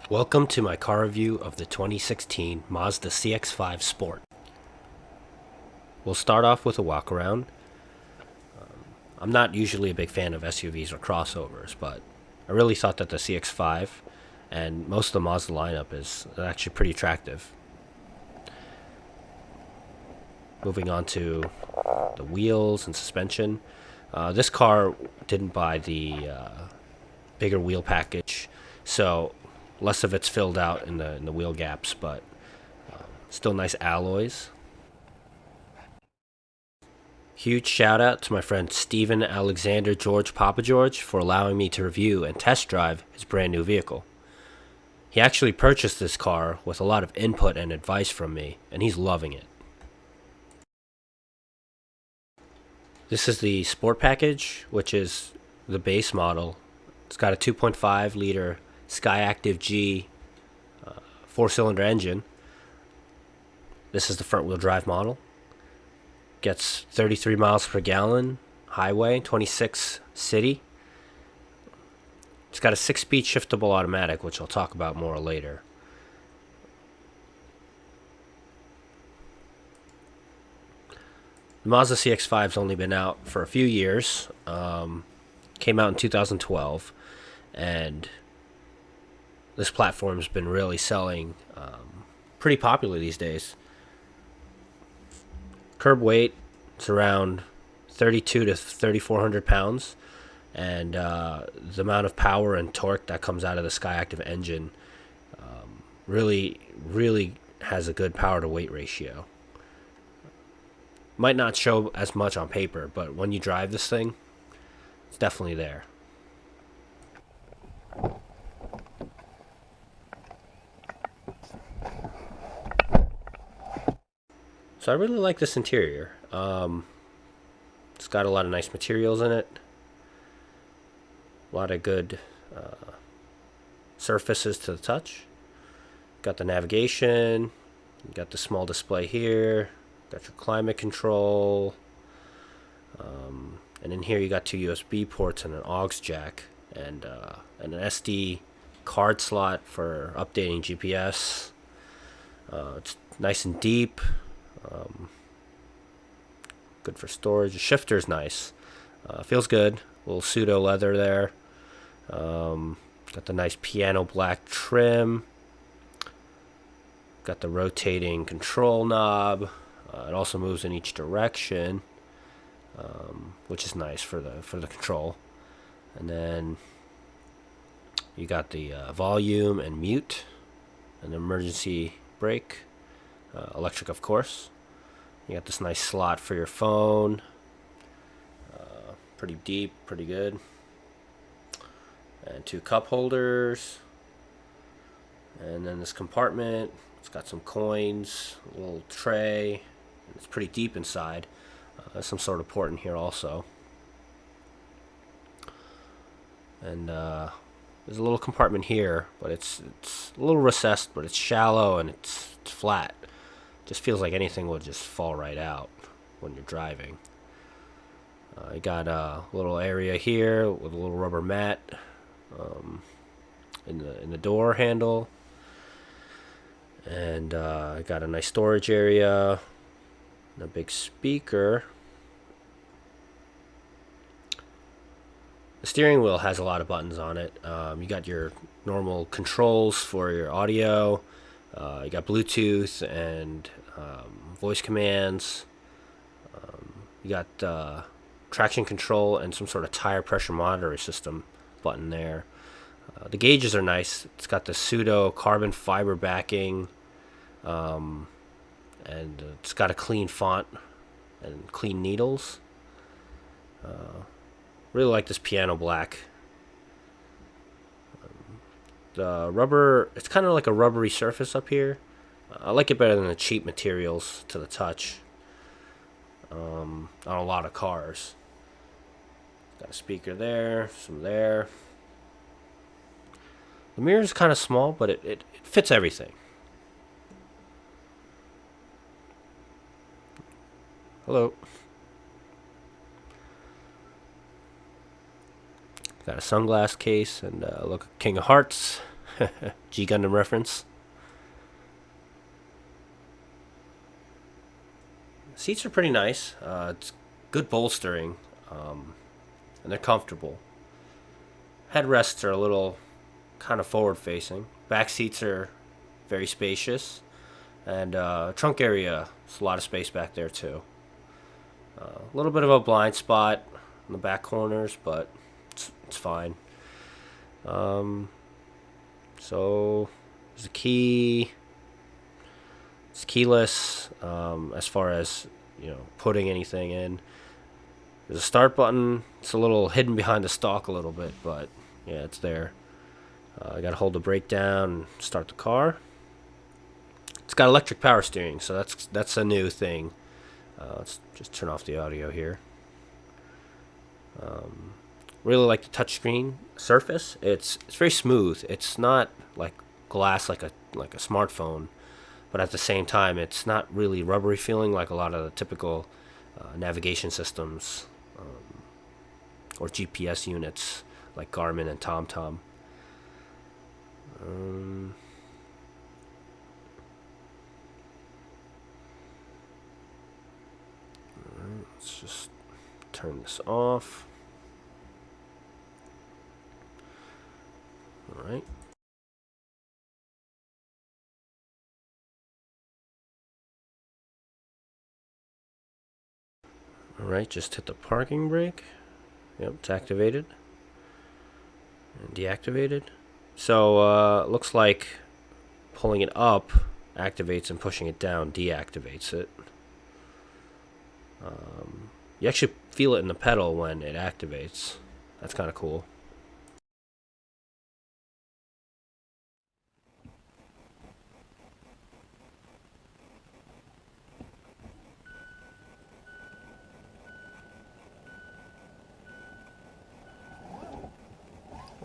Welcome to my car review of the 2016 Mazda CX-5 Sport. We'll start off with a walk around. I'm not usually a big fan of SUVs or crossovers, but I really thought that the CX-5 and most of the Mazda lineup is actually pretty attractive. Moving on to the wheels and suspension. This car didn't buy the bigger wheel package, so less of it's filled out in the wheel gaps, but still nice alloys. Huge shout out to my friend Steven Alexander George Papa George for allowing me to review and test drive his brand new vehicle. He actually purchased this car with a lot of input and advice from me, and he's loving it. This is the Sport package, which is the base model. It's got a 2.5 liter Skyactiv G 4-cylinder engine. This is the front wheel drive model. Gets 33 miles per gallon highway, 26 city. It's got a 6-speed shiftable automatic, which I'll talk about more later. The Mazda CX-5's only been out for a few years. Came out in 2012, and this platform's been really selling pretty popular these days. Curb weight is around 32 to 3,400 pounds, and the amount of power and torque that comes out of the Skyactiv engine really has a good power to weight ratio. Might not show as much on paper, but when you drive this thing, it's definitely there. So I really like this interior. It's got a lot of nice materials in it. A lot of good surfaces to the touch. Got the navigation. You got the small display here. Got your climate control. And in here you got 2 USB ports and an aux jack and an SD card slot for updating GPS. It's nice and deep. Good for storage. The shifter's nice. Feels good. A little pseudo leather there. Got the nice piano black trim. Got the rotating control knob. It also moves in each direction, which is nice for the control. And then you got the volume and mute, and emergency brake, electric of course. You got this nice slot for your phone. Pretty deep, pretty good. And 2 cup holders. And then this compartment, it's got some coins, a little tray. It's pretty deep inside. There's some sort of port in here also. And there's a little compartment here, but it's a little recessed, but it's shallow and it's flat. Just feels like anything would just fall right out when you're driving. You got a little area here with a little rubber mat in the door handle, and I got a nice storage area and a big speaker. The steering wheel has a lot of buttons on it. You got your normal controls for your audio. You got Bluetooth and voice commands. You got traction control and some sort of tire pressure monitoring system button there. The gauges are nice. It's got the pseudo carbon fiber backing, and it's got a clean font and clean needles. Really like this piano black. The rubber, it's kind of like a rubbery surface up here. I like it better than the cheap materials to the touch on a lot of cars. Got a speaker there, some there. The mirror's kind of small, but it fits everything. Hello. Got a sunglass case and look, King of Hearts. G Gundam reference. Seats are pretty nice. It's good bolstering, and they're comfortable. Headrests are a little kind of forward facing. Back seats are very spacious, and trunk area, there's a lot of space back there too. A little bit of a blind spot in the back corners, but it's fine. So there's a key. It's keyless as far as putting anything in. There's a start button. It's a little hidden behind the stalk a little bit, but yeah, it's there. I got to hold the brake down and start the car. It's got electric power steering, so that's a new thing. Let's just turn off the audio here. Really like the touchscreen surface. It's very smooth. It's not like glass like a smartphone, but at the same time, it's not really rubbery feeling like a lot of the typical navigation systems or GPS units like Garmin and TomTom. Let's just turn this off. All right. Alright, just hit the parking brake. Yep, it's activated. And deactivated. So, looks like pulling it up activates and pushing it down deactivates it. You actually feel it in the pedal when it activates. That's kind of cool.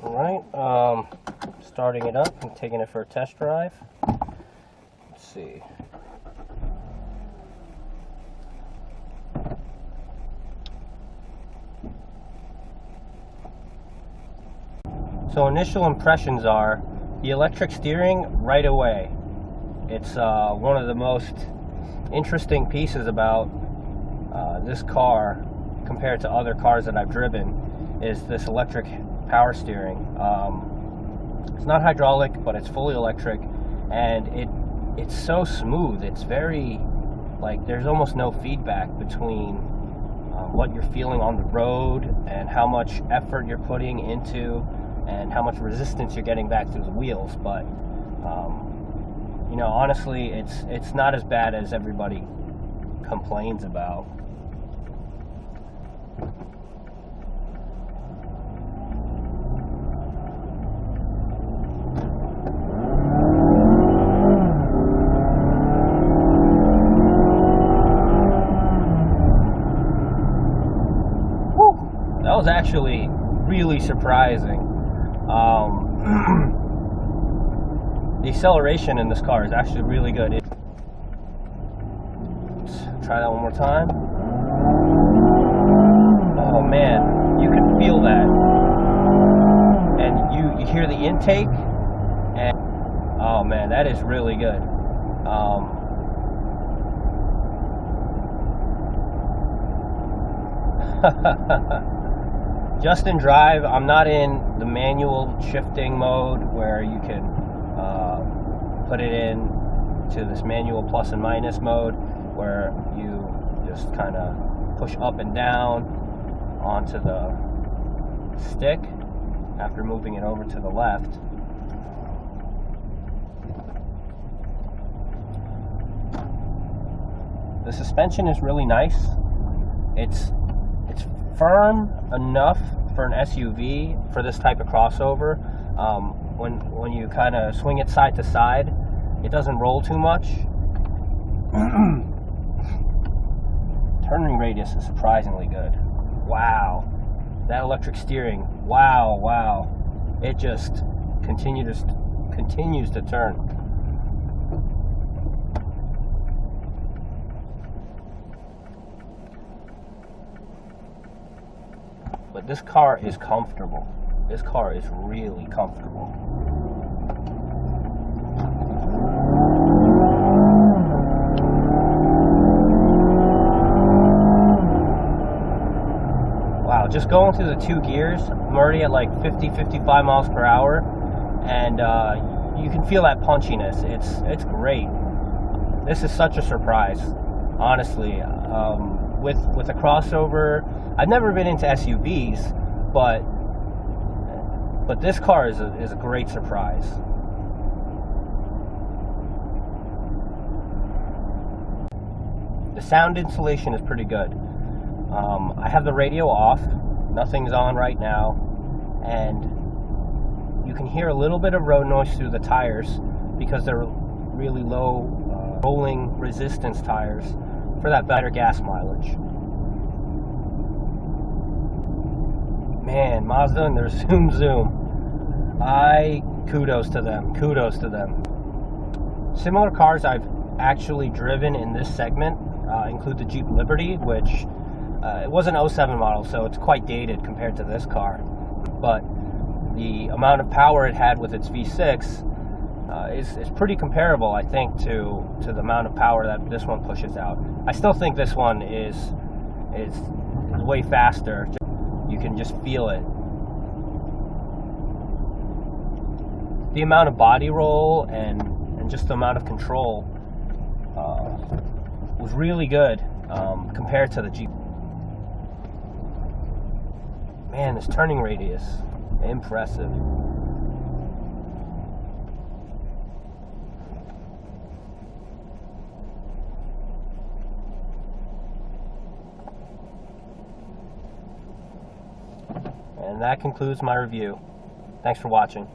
Alright, starting it up and taking it for a test drive. Let's see. So initial impressions are the electric steering right away. It's one of the most interesting pieces about this car compared to other cars that I've driven is this electric power steering. It's not hydraulic, but it's fully electric, and it's so smooth. It's very, like, there's almost no feedback between what you're feeling on the road and how much effort you're putting into and how much resistance you're getting back through the wheels. But honestly, it's not as bad as everybody complains about. That was actually really surprising. The acceleration in this car is actually really good. Let's try that one more time. Oh man, you can feel that. And you hear the intake, and oh man, that is really good. Just in drive, I'm not in the manual shifting mode where you can put it in to this manual plus and minus mode where you just kind of push up and down onto the stick after moving it over to the left. The suspension is really nice. It's firm enough for an SUV for this type of crossover. When you kind of swing it side to side, it doesn't roll too much. Turning radius is surprisingly good. Wow, that electric steering. Wow. It just continues to turn. But this car is comfortable. This car is really comfortable. going through the 2 gears. I'm already at like 50, 55 miles per hour, and you can feel that punchiness. It's great. This is such a surprise, honestly. With a crossover, I've never been into SUVs, but this car is a great surprise. The sound insulation is pretty good. I have the radio off, nothing's on right now, and you can hear a little bit of road noise through the tires because they're really low rolling resistance tires for that better gas mileage. Man, Mazda and their zoom zoom. Kudos to them. Similar cars I've actually driven in this segment include the Jeep Liberty, which it was an 07 model, so it's quite dated compared to this car. But the amount of power it had with its V6 is pretty comparable, I think, to the amount of power that this one pushes out. I still think this one is way faster. You can just feel it. The amount of body roll and just the amount of control was really good compared to the Jeep. Man, this turning radius, impressive. And that concludes my review. Thanks for watching.